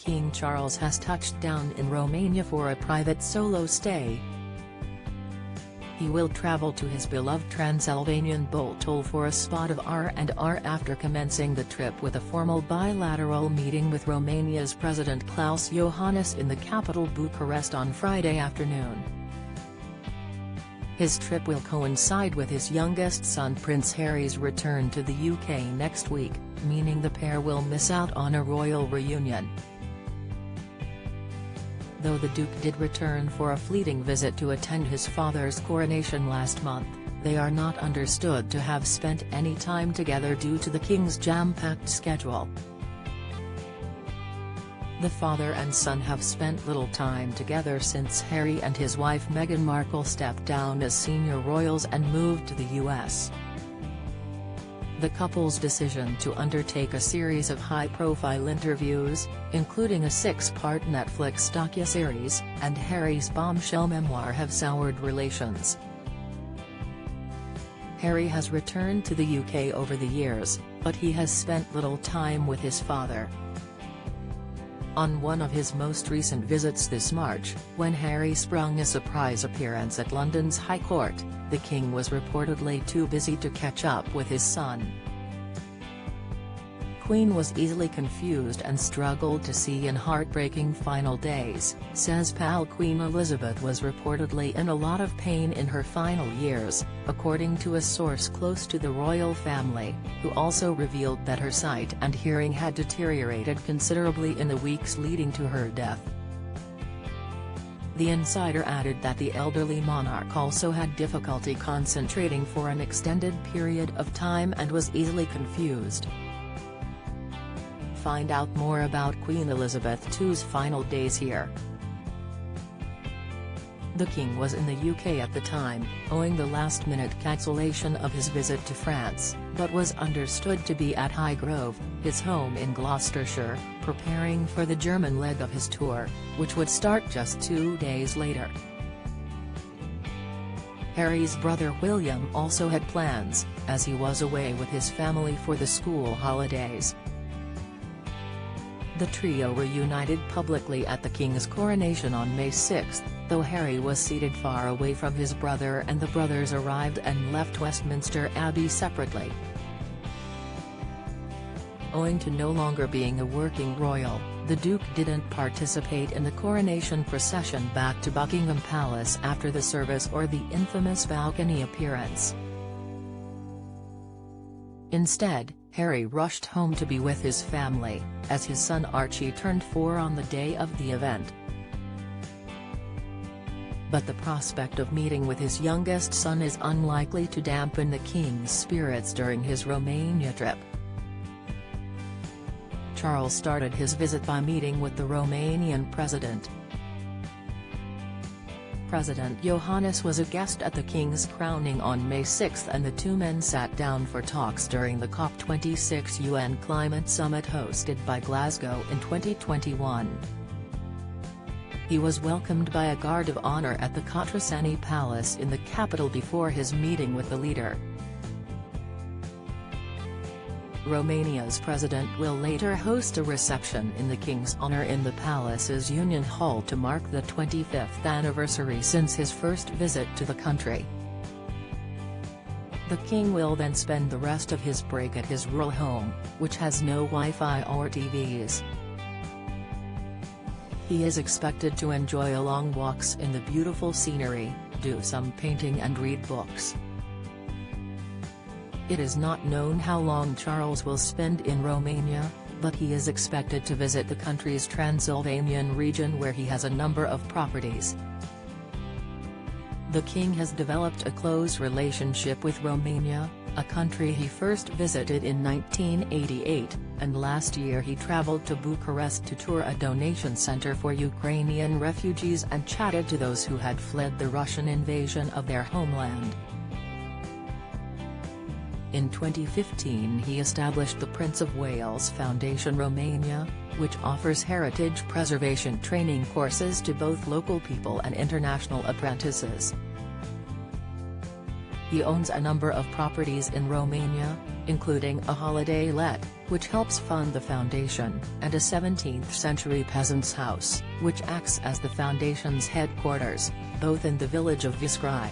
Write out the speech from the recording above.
King Charles has touched down in Romania for a private solo stay. He will travel to his beloved Transylvanian Botol for a spot of R&R after commencing the trip with a formal bilateral meeting with Romania's President Klaus Iohannis in the capital Bucharest on Friday afternoon. His trip will coincide with his youngest son Prince Harry's return to the UK next week, meaning the pair will miss out on a royal reunion. Though the Duke did return for a fleeting visit to attend his father's coronation last month, they are not understood to have spent any time together due to the King's jam-packed schedule. The father and son have spent little time together since Harry and his wife Meghan Markle stepped down as senior royals and moved to the US. The couple's decision to undertake a series of high-profile interviews, including a 6-part Netflix docuseries, and Harry's bombshell memoir have soured relations. Harry has returned to the UK over the years, but he has spent little time with his father. On one of his most recent visits this March, when Harry sprung a surprise appearance at London's High Court, the King was reportedly too busy to catch up with his son. Queen was easily confused and struggled to see in heartbreaking final days, says pal. Queen Elizabeth was reportedly in a lot of pain in her final years, according to a source close to the royal family, who also revealed that her sight and hearing had deteriorated considerably in the weeks leading to her death. The insider added that the elderly monarch also had difficulty concentrating for an extended period of time and was easily confused. Find out more about Queen Elizabeth II's final days here. The King was in the UK at the time, owing the last-minute cancellation of his visit to France, but was understood to be at Highgrove, his home in Gloucestershire, preparing for the German leg of his tour, which would start just 2 days later. Harry's brother William also had plans, as he was away with his family for the school holidays. The trio reunited publicly at the King's coronation on May 6, though Harry was seated far away from his brother and the brothers arrived and left Westminster Abbey separately. Owing to no longer being a working royal, the Duke didn't participate in the coronation procession back to Buckingham Palace after the service or the infamous balcony appearance. Instead, Harry rushed home to be with his family, as his son Archie turned 4 on the day of the event. But the prospect of meeting with his youngest son is unlikely to dampen the King's spirits during his Romania trip. Charles started his visit by meeting with the Romanian president. President Iohannis was a guest at the King's crowning on May 6 and the two men sat down for talks during the COP26 UN climate summit hosted by Glasgow in 2021. He was welcomed by a guard of honor at the Cotroceni Palace in the capital before his meeting with the leader. Romania's president will later host a reception in the King's honor in the palace's Union Hall to mark the 25th anniversary since his first visit to the country. The King will then spend the rest of his break at his rural home, which has no Wi-Fi or TVs. He is expected to enjoy long walks in the beautiful scenery, do some painting and read books. It is not known how long Charles will spend in Romania, but he is expected to visit the country's Transylvanian region where he has a number of properties. The King has developed a close relationship with Romania, a country he first visited in 1988, and last year he traveled to Bucharest to tour a donation center for Ukrainian refugees and chatted to those who had fled the Russian invasion of their homeland. In 2015 he established the Prince of Wales Foundation Romania, which offers heritage preservation training courses to both local people and international apprentices. He owns a number of properties in Romania, including a holiday let, which helps fund the foundation, and a 17th-century peasant's house, which acts as the foundation's headquarters, both in the village of Viscrai.